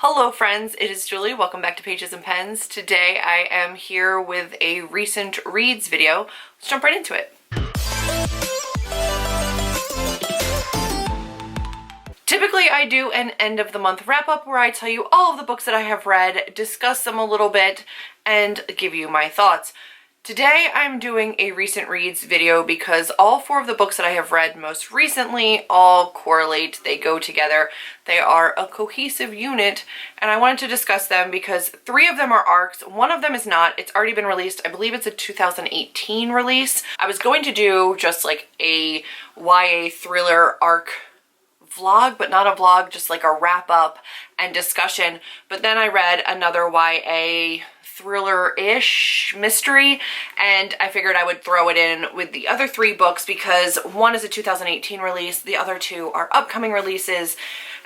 Hello friends, it is Julie. Welcome back to Pages and Pens. Today I am here with a recent reads video. Let's jump right into it. Typically I do an end of the month wrap up where I tell you all of the books that I have read, discuss them a little bit, and give you my thoughts. Today I'm doing a recent reads video because all four of the books that I have read most recently all correlate, they go together, they are a cohesive unit, and I wanted to discuss them because three of them are arcs, one of them is not. It's already been released. I believe it's a 2018 release. I was going to do just like a YA thriller arc vlog, but not a vlog, just like a wrap up and discussion, but then I read another YA thriller-ish mystery and I figured I would throw it in with the other three books because one is a 2018 release, the other two are upcoming releases,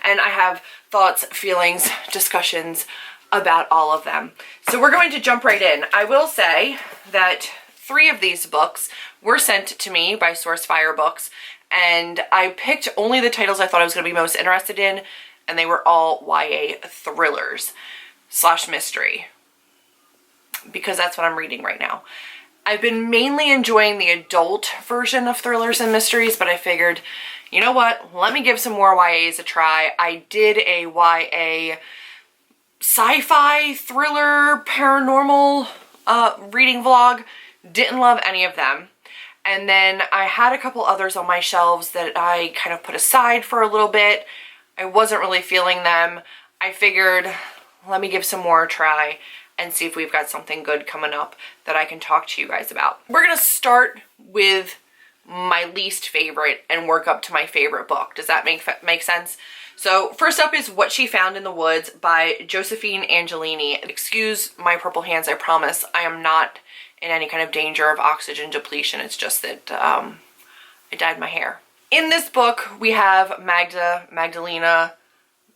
and I have thoughts, feelings, discussions about all of them. So we're going to jump right in. I will say that three of these books were sent to me by Sourcefire Books, and I picked only the titles I thought I was going to be most interested in, and they were all YA thrillers / mystery, because that's what I'm reading right now. I've been mainly enjoying the adult version of thrillers and mysteries, but I figured, you know what, let me give some more YAs a try. I did a YA sci-fi thriller paranormal reading vlog, didn't love any of them. And then I had a couple others on my shelves that I kind of put aside for a little bit. I wasn't really feeling them. I figured, let me give some more a try and see if we've got something good coming up that I can talk to you guys about. We're gonna start with my least favorite and work up to my favorite book. Does that make sense? So first up is What She Found in the Woods by Josephine Angelini. Excuse my purple hands, I promise. I am not in any kind of danger of oxygen depletion. It's just that I dyed my hair. In this book, we have Magdalena,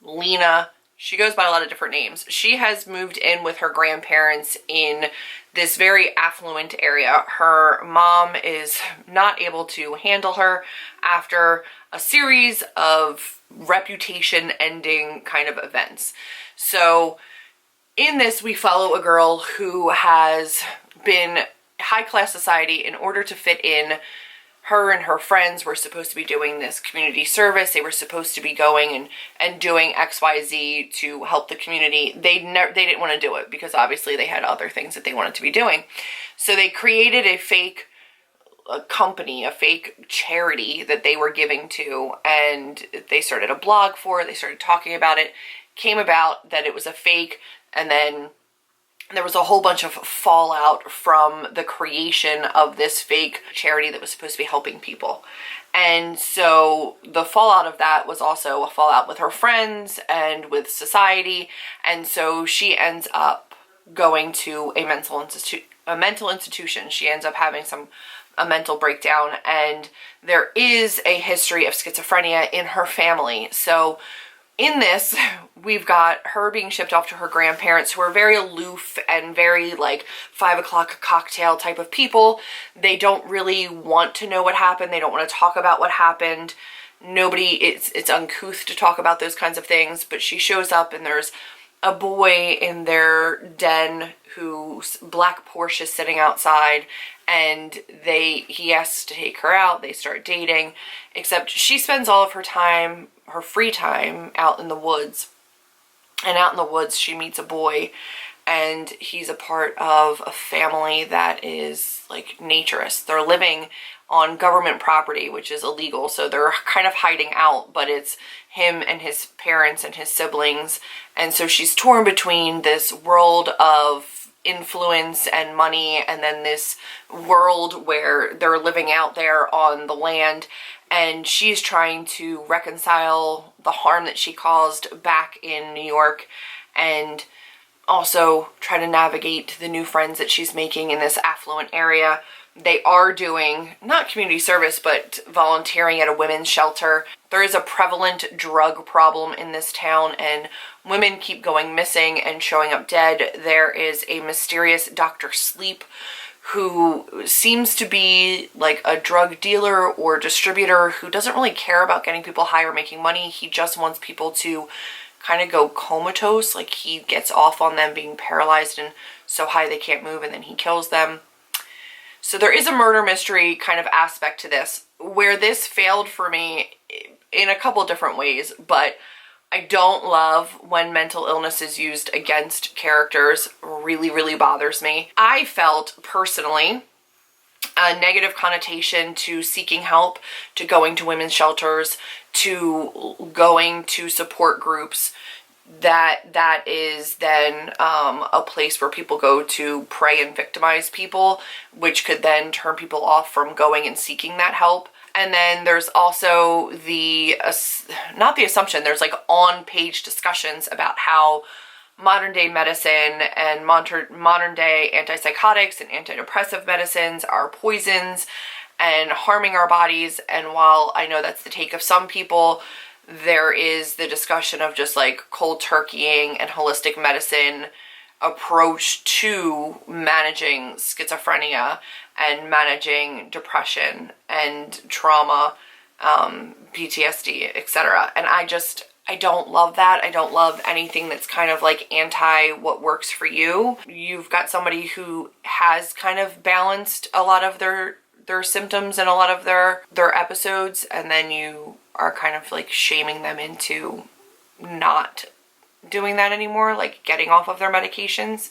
Lena. She goes by a lot of different names. She has moved in with her grandparents in this very affluent area. Her mom is not able to handle her after a series of reputation-ending kind of events. So in this, we follow a girl who has been high-class society. In order to fit in, her and her friends were supposed to be doing this community service. They were supposed to be going and doing XYZ to help the community. They didn't want to do it because obviously they had other things that they wanted to be doing. So they created a fake company, a fake charity that they were giving to, and they started a blog for it. They started talking about it. Came about that it was a fake, and then there was a whole bunch of fallout from the creation of this fake charity that was supposed to be helping people. And so the fallout of that was also a fallout with her friends and with society. And so she ends up going to a mental institution. She ends up having a mental breakdown, and there is a history of schizophrenia in her family. So in this, we've got her being shipped off to her grandparents, who are very aloof and very like 5 o'clock cocktail type of people. They don't really want to know what happened. They don't want to talk about what happened. It's uncouth to talk about those kinds of things, but she shows up and there's a boy in their den whose black Porsche is sitting outside, and he asks to take her out. They start dating, except she spends all of her free time out in the woods. And out in the woods, she meets a boy, and he's a part of a family that is like naturists. They're living on government property, which is illegal, so they're kind of hiding out, but it's him and his parents and his siblings. And so she's torn between this world of influence and money, and then this world where they're living out there on the land, and she's trying to reconcile the harm that she caused back in New York, and also try to navigate the new friends that she's making in this affluent area. They are doing, not community service, but volunteering at a women's shelter. There is a prevalent drug problem in this town, and women keep going missing and showing up dead. There is a mysterious Dr. Sleep who seems to be like a drug dealer or distributor who doesn't really care about getting people high or making money. He just wants people to kind of go comatose, like he gets off on them being paralyzed and so high they can't move, and then he kills them. So there is a murder mystery kind of aspect to this, where this failed for me in a couple different ways, but I don't love when mental illness is used against characters. Really, really bothers me. I felt personally a negative connotation to seeking help, to going to women's shelters, to going to support groups, that is then a place where people go to prey and victimize people, which could then turn people off from going and seeking that help. And then there's also not the assumption, there's like on-page discussions about how modern day medicine and modern day antipsychotics and antidepressive medicines are poisons and harming our bodies. And while I know that's the take of some people, there is the discussion of just like cold turkeying and holistic medicine approach to managing schizophrenia and managing depression and trauma, PTSD, etc. And I don't love that. I don't love anything that's kind of like anti what works for you. You've got somebody who has kind of balanced a lot of their symptoms and a lot of their episodes, and then you are kind of like shaming them into not doing that anymore, like getting off of their medications.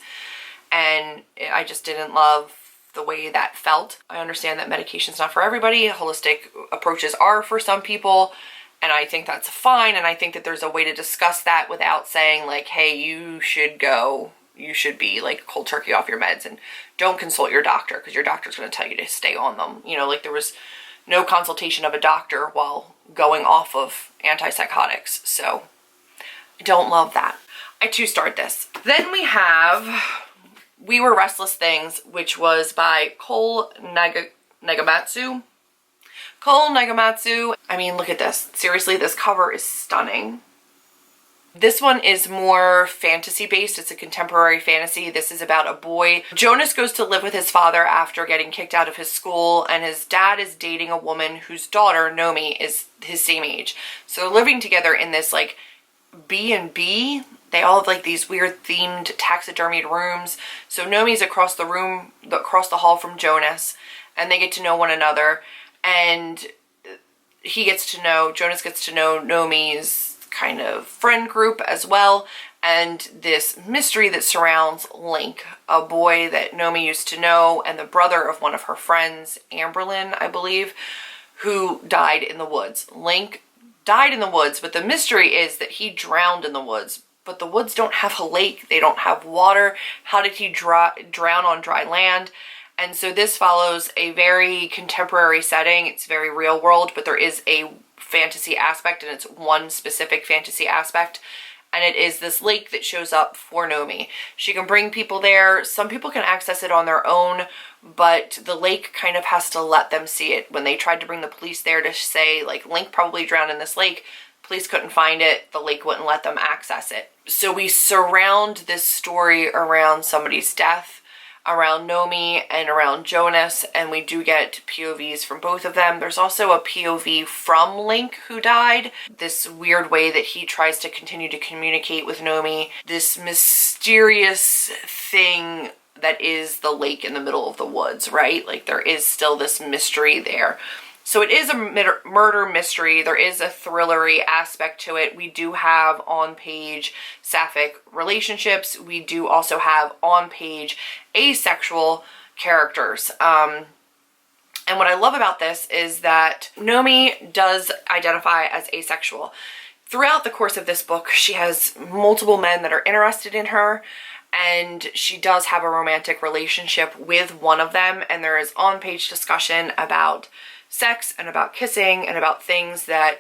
And I just didn't love the way that felt. I understand that medication's not for everybody. Holistic approaches are for some people, and I think that's fine. And I think that there's a way to discuss that without saying like, hey, you should be like cold turkey off your meds and don't consult your doctor because your doctor's going to tell you to stay on them. You know, like there was no consultation of a doctor while going off of antipsychotics. So I don't love that. I two-starred this. Then we have We Were Restless Things, which was by Cole Negamatsu. Cole Negamatsu. I mean, look at this. Seriously, this cover is stunning. This one is more fantasy based. It's a contemporary fantasy. This is about a boy. Jonas goes to live with his father after getting kicked out of his school, and his dad is dating a woman whose daughter, Nomi, is his same age. So they're living together in this like B&B. They all have like these weird themed taxidermied rooms. So Nomi's across the hall from Jonas, and they get to know one another, and Jonas gets to know Nomi's kind of friend group as well, and this mystery that surrounds Link, a boy that Nomi used to know and the brother of one of her friends, Amberlyn, I believe, who died in the woods. Link died in the woods, but the mystery is that he drowned in the woods. But the woods don't have a lake, they don't have water. How did he drown on dry land? And so this follows a very contemporary setting. It's very real world, but there is a fantasy aspect, and it's one specific fantasy aspect, and it is this lake that shows up for Nomi. She can bring people there. Some people can access it on their own, but the lake kind of has to let them see it. When they tried to bring the police there to say like Link probably drowned in this lake, police couldn't find it. The lake wouldn't let them access it. So we surround this story around somebody's death, around Nomi and around Jonas, and we do get POVs from both of them. There's also a POV from Link who died. This weird way that he tries to continue to communicate with Nomi. This mysterious thing that is the lake in the middle of the woods, right? Like there is still this mystery there. So it is a murder mystery. There is a thrillery aspect to it. We do have on-page sapphic relationships. We do also have on-page asexual characters. And what I love about this is that Nomi does identify as asexual. Throughout the course of this book, she has multiple men that are interested in her, and she does have a romantic relationship with one of them, and there is on-page discussion about sex and about kissing and about things that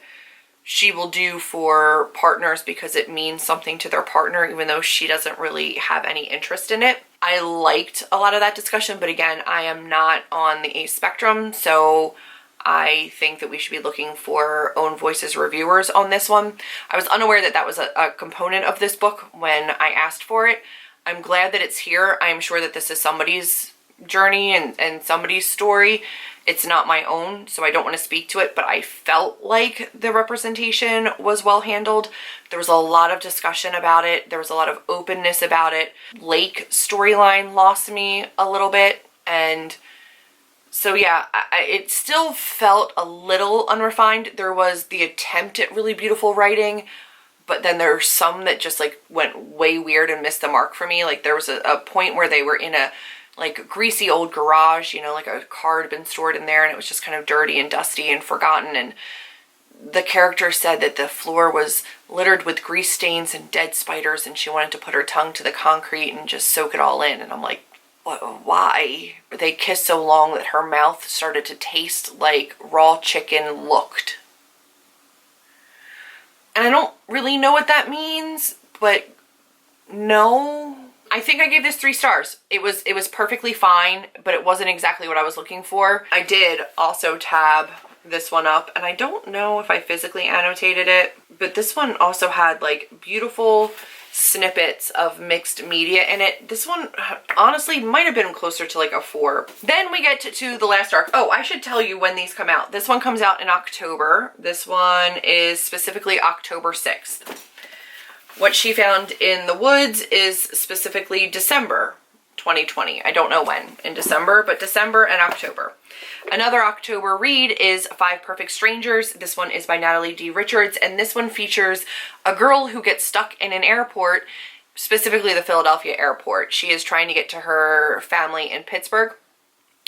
she will do for partners because it means something to their partner, even though she doesn't really have any interest in it. I liked a lot of that discussion, but again, I am not on the ace spectrum, so I think that we should be looking for own voices reviewers on this one. I was unaware that that was a component of this book when I asked for it. I'm glad that it's here. I'm sure that this is somebody's journey and somebody's story. It's not my own, so I don't want to speak to it, but I felt like the representation was well handled. There was a lot of discussion about it. There was a lot of openness about it. Lake storyline lost me a little bit, and so yeah, it still felt a little unrefined. There was the attempt at really beautiful writing, but then there are some that just like went way weird and missed the mark for me. Like there was a point where they were in a like greasy old garage, you know, like a car had been stored in there and it was just kind of dirty and dusty and forgotten, and the character said that the floor was littered with grease stains and dead spiders and she wanted to put her tongue to the concrete and just soak it all in. And I'm like, why? They kissed so long that her mouth started to taste like raw chicken looked. And I don't really know what that means, but no. I think I gave this 3 stars. It was perfectly fine, but it wasn't exactly what I was looking for. I did also tab this one up, and I don't know if I physically annotated it, but this one also had like beautiful snippets of mixed media in it. This one honestly might have been closer to like a 4. Then we get to the last arc. Oh, I should tell you when these come out. This one comes out in October. This one is specifically October 6th. What She Found in the Woods is specifically December 2020. I don't know when in December, but December and October. Another October read is 5 Perfect Strangers. This one is by Natalie D. Richards, and this one features a girl who gets stuck in an airport, specifically the Philadelphia airport. She is trying to get to her family in Pittsburgh,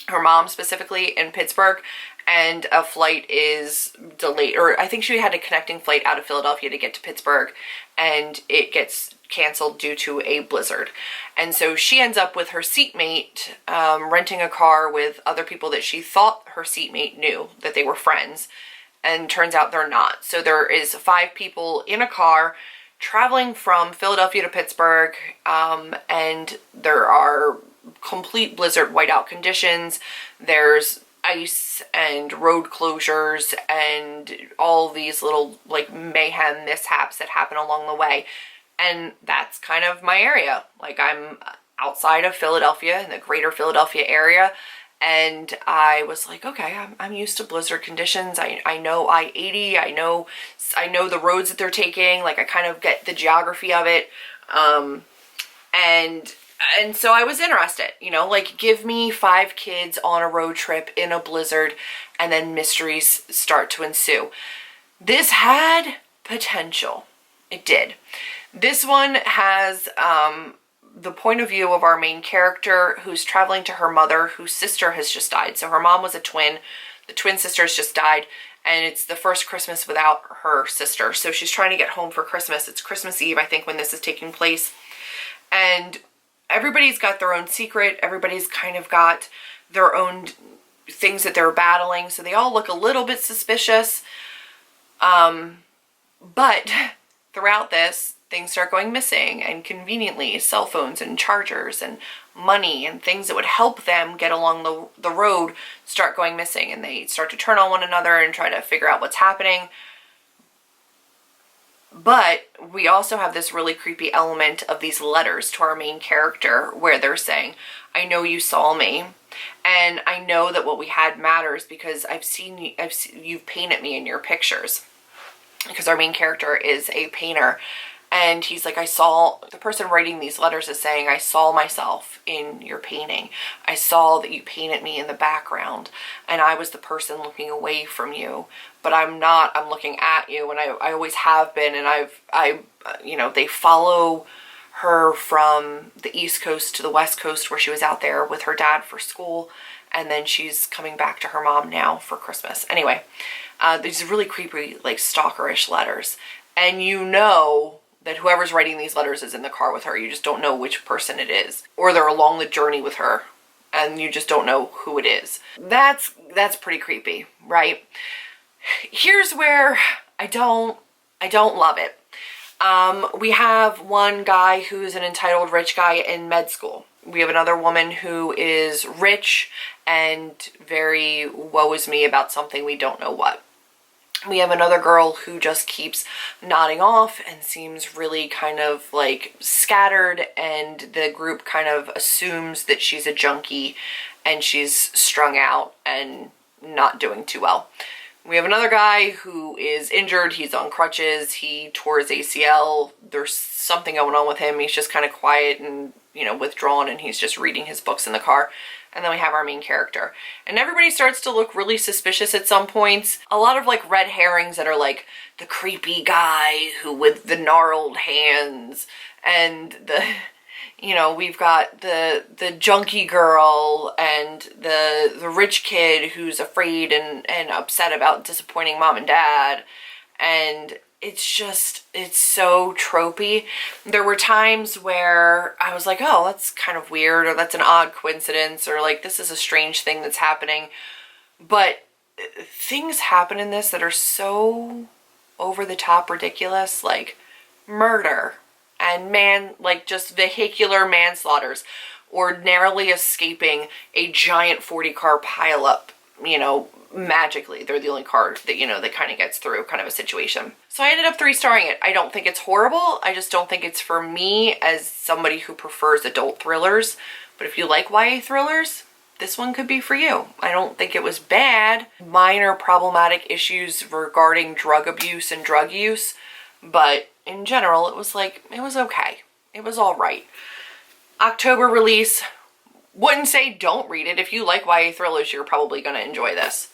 her mom specifically in Pittsburgh, and a flight is delayed, or I think she had a connecting flight out of Philadelphia to get to Pittsburgh, and it gets canceled due to a blizzard. And so she ends up with her seatmate renting a car with other people that she thought her seatmate knew, that they were friends, and turns out they're not. So there is 5 people in a car traveling from Philadelphia to Pittsburgh, and there are complete blizzard whiteout conditions. There's ice and road closures and all these little like mayhem mishaps that happen along the way. And that's kind of my area. Like I'm outside of Philadelphia in the greater Philadelphia area, and I was like, okay, I'm used to blizzard conditions. I know I-80, I know the roads that they're taking. Like I kind of get the geography of it. And so I was interested, you know, like give me 5 kids on a road trip in a blizzard and then mysteries start to ensue. This had potential. It did. This one has the point of view of our main character who's traveling to her mother whose sister has just died. So her mom was a twin. The twin sisters just died, and it's the first Christmas without her sister. So she's trying to get home for Christmas. It's Christmas Eve, I think, when this is taking place. And everybody's got their own secret. Everybody's kind of got their own things that they're battling. So they all look a little bit suspicious. But throughout this, things start going missing, and conveniently cell phones and chargers and money and things that would help them get along the road start going missing, and they start to turn on one another and try to figure out what's happening. But we also have this really creepy element of these letters to our main character where they're saying, I know you saw me, and I know that what we had matters because you've painted me in your pictures. Because our main character is a painter, and he's like, the person writing these letters is saying, I saw myself in your painting. I saw that you painted me in the background, and I was the person looking away from you, but I'm not, I'm looking at you, and I always have been, and they follow her from the East Coast to the West Coast where she was out there with her dad for school, and then she's coming back to her mom now for Christmas. Anyway, these really creepy, like stalkerish letters, and you know that whoever's writing these letters is in the car with her. You just don't know which person it is, or they're along the journey with her and you just don't know who it is. That's pretty creepy, right? Here's where I don't love it. We have one guy who's an entitled rich guy in med school. We have another woman who is rich and very woe is me about something we don't know what. We have another girl who just keeps nodding off and seems really kind of like scattered, and the group kind of assumes that she's a junkie and she's strung out and not doing too well. We have another guy who is injured. He's on crutches. He tore his ACL. There's something going on with him. He's just kind of quiet and, you know, withdrawn, and he's just reading his books in the car. And then we have our main character. And everybody starts to look really suspicious at some points. A lot of like red herrings that are like the creepy guy who with the gnarled hands, and the, you know, we've got the junkie girl and the rich kid who's afraid and upset about disappointing mom and dad. And it's just, it's so tropey. There were times where I was like, oh, that's kind of weird, or that's an odd coincidence, or like this is a strange thing that's happening. But things happen in this that are so over the top ridiculous, like murder and like just vehicular manslaughters, or narrowly escaping a giant 40 car pileup, you know, magically. They're the only car that, you know, that kind of gets through kind of a situation. So I ended up 3-starring it. I don't think it's horrible. I just don't think it's for me as somebody who prefers adult thrillers. But if you like YA thrillers, this one could be for you. I don't think it was bad. Minor problematic issues regarding drug abuse and drug use, but in general, it was like, it was okay. It was all right. October release. Wouldn't say don't read it. If you like YA thrillers, you're probably going to enjoy this.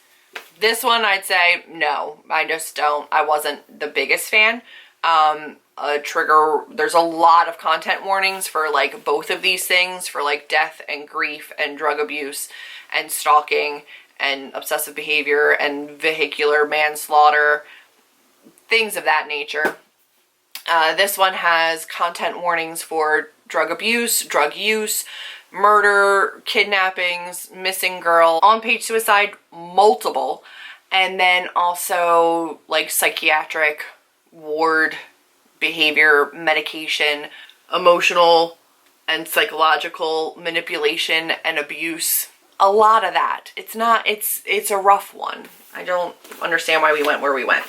This one, I'd say no. I just don't. I wasn't the biggest fan. There's a lot of content warnings for like both of these things, for like death and grief and drug abuse and stalking and obsessive behavior and vehicular manslaughter, things of that nature. This one has content warnings for drug abuse, drug use, murder, kidnappings, missing girl, on-page suicide, multiple, and then also like psychiatric ward behavior, medication, emotional and psychological manipulation and abuse. A lot of that. It's a rough one. I don't understand why we went where we went.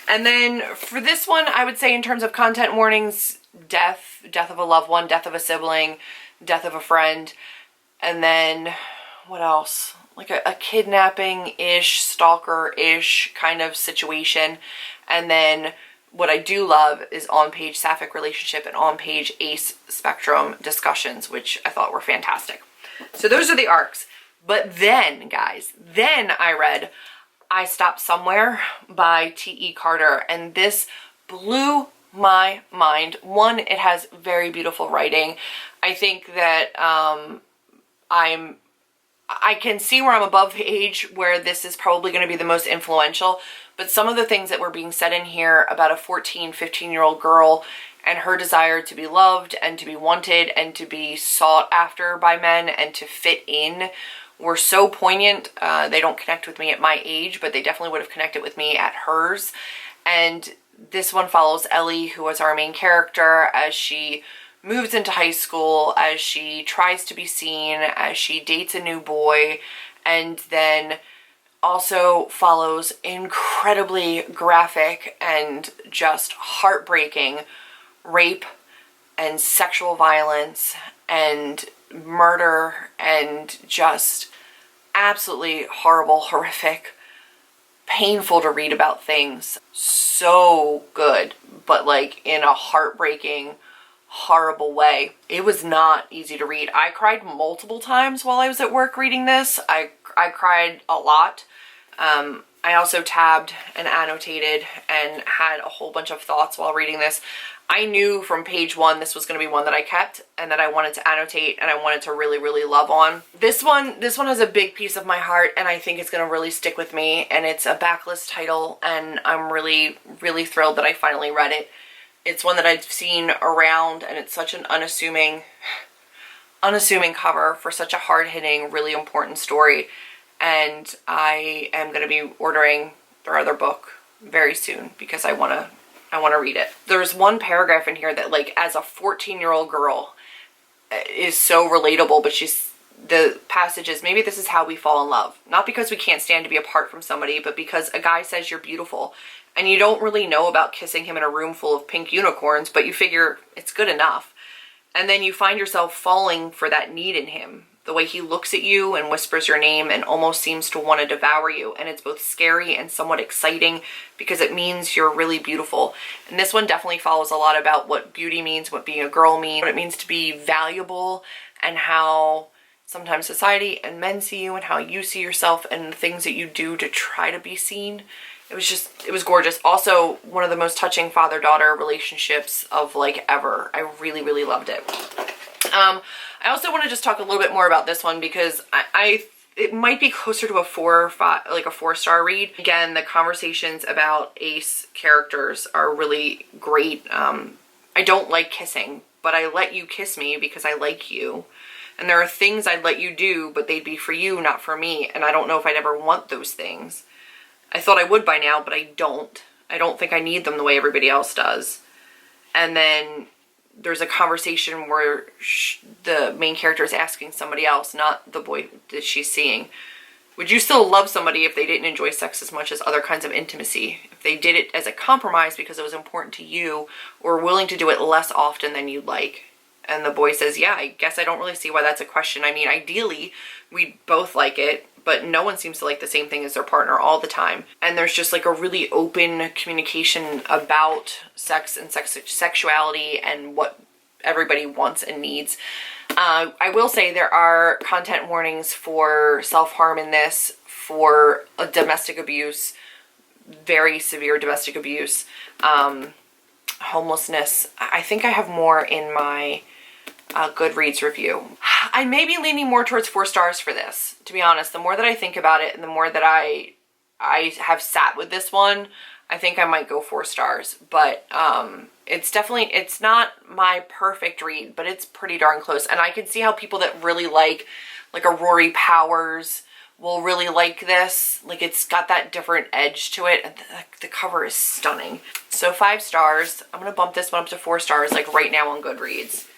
And then for this one, I would say in terms of content warnings, death of a loved one, death of a sibling, death of a friend, and then what else? Like a kidnapping-ish, stalker-ish kind of situation. And then what I do love is on-page sapphic relationship and on-page ace spectrum discussions, which I thought were fantastic. So those are the arcs. But then, guys, then I read I Stopped Somewhere by T.E. Carter, and this blew my mind. One, it has very beautiful writing. I think that I can see where I'm above the age where this is probably going to be the most influential, but some of the things that were being said in here about a 14, 15-year-old girl and her desire to be loved and to be wanted and to be sought after by men and to fit in were so poignant. They don't connect with me at my age, but they definitely would have connected with me at hers. And this one follows Ellie, who was our main character, as she moves into high school, as she tries to be seen, as she dates a new boy, and then also follows incredibly graphic and just heartbreaking rape and sexual violence and murder and just absolutely horrible, horrific, painful to read about things. So good, but like in a heartbreaking, horrible way. It was not easy to read. I cried multiple times while I was at work reading this. I cried a lot. I also tabbed and annotated and had a whole bunch of thoughts while reading this. I knew from page one this was going to be one that I kept and that I wanted to annotate and I wanted to really, really love on. This one has a big piece of my heart, and I think it's going to really stick with me, and it's a backlist title, and I'm really, really thrilled that I finally read it. It's one that I've seen around, and it's such an unassuming cover for such a hard-hitting, really important story. And I am going to be ordering their other book very soon because I want to read it. There's one paragraph in here that, like, as a 14-year-old girl is so relatable, but she's the passage is, maybe this is how we fall in love. Not because we can't stand to be apart from somebody, but because a guy says you're beautiful. And you don't really know about kissing him in a room full of pink unicorns, but you figure it's good enough. And then you find yourself falling for that need in him. The way he looks at you and whispers your name and almost seems to want to devour you. And it's both scary and somewhat exciting because it means you're really beautiful. And this one definitely follows a lot about what beauty means, what being a girl means, what it means to be valuable, and how sometimes society and men see you and how you see yourself and the things that you do to try to be seen. It was gorgeous. Also, one of the most touching father-daughter relationships of like ever. I really, really loved it. I also want to just talk a little bit more about this one because it might be closer to a 4 or 5, like a 4-star read. Again, the conversations about Ace characters are really great. I don't like kissing, but I let you kiss me because I like you. And there are things I'd let you do, but they'd be for you, not for me. And I don't know if I'd ever want those things. I thought I would by now, but I don't. I don't think I need them the way everybody else does. And then there's a conversation where the main character is asking somebody else, not the boy that she's seeing, would you still love somebody if they didn't enjoy sex as much as other kinds of intimacy? If they did it as a compromise because it was important to you, or willing to do it less often than you'd like? And the boy says, yeah, I guess I don't really see why that's a question. I mean, ideally, we'd both like it, but no one seems to like the same thing as their partner all the time. And there's just like a really open communication about sex and sexuality and what everybody wants and needs. I will say there are content warnings for self-harm in this, for domestic abuse, very severe domestic abuse, homelessness. I think I have more in my Goodreads review. I may be leaning more towards 4 stars for this, to be honest. The more that I think about it and the more that I have sat with this one, I think I might go 4 stars. But it's not my perfect read, but it's pretty darn close. And I can see how people that really like a Rory Powers will really like this. Like, it's got that different edge to it, and the cover is stunning. So 5 stars. I'm gonna bump this one up to 4 stars like right now on Goodreads.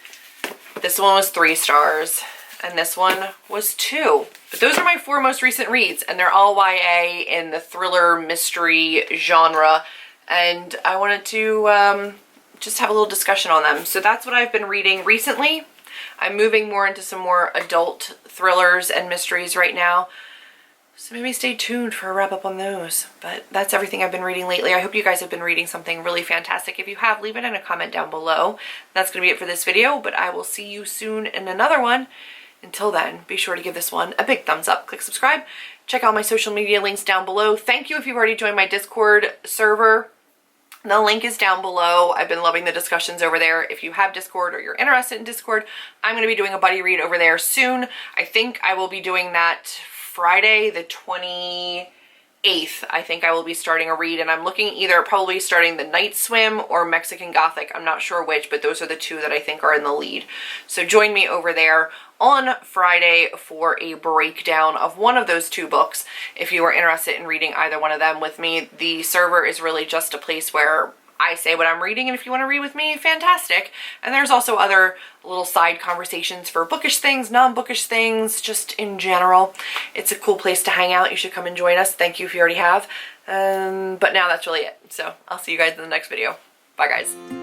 This one was 3 stars, and this one was 2. But those are my 4 most recent reads, and they're all YA in the thriller mystery genre, and I wanted to just have a little discussion on them. So that's what I've been reading recently. I'm moving more into some more adult thrillers and mysteries right now, so maybe stay tuned for a wrap up on those. But that's everything I've been reading lately. I hope you guys have been reading something really fantastic. If you have, leave it in a comment down below. That's going to be it for this video, but I will see you soon in another one. Until then, be sure to give this one a big thumbs up. Click subscribe. Check out my social media links down below. Thank you if you've already joined my Discord server. The link is down below. I've been loving the discussions over there. If you have Discord or you're interested in Discord, I'm going to be doing a buddy read over there soon. I think I will be doing that Friday the 28th. I think I will be starting a read, and I'm looking either probably starting the Night Swim or Mexican Gothic. I'm not sure which, but those are the 2 that I think are in the lead. So join me over there on Friday for a breakdown of one of those 2 books if you are interested in reading either one of them with me. The server is really just a place where I say what I'm reading, and if you want to read with me, fantastic. And there's also other little side conversations for bookish things, non-bookish things, just in general. It's a cool place to hang out. You should come and join us. Thank you if you already have. But now that's really it. So I'll see you guys in the next video. Bye, guys.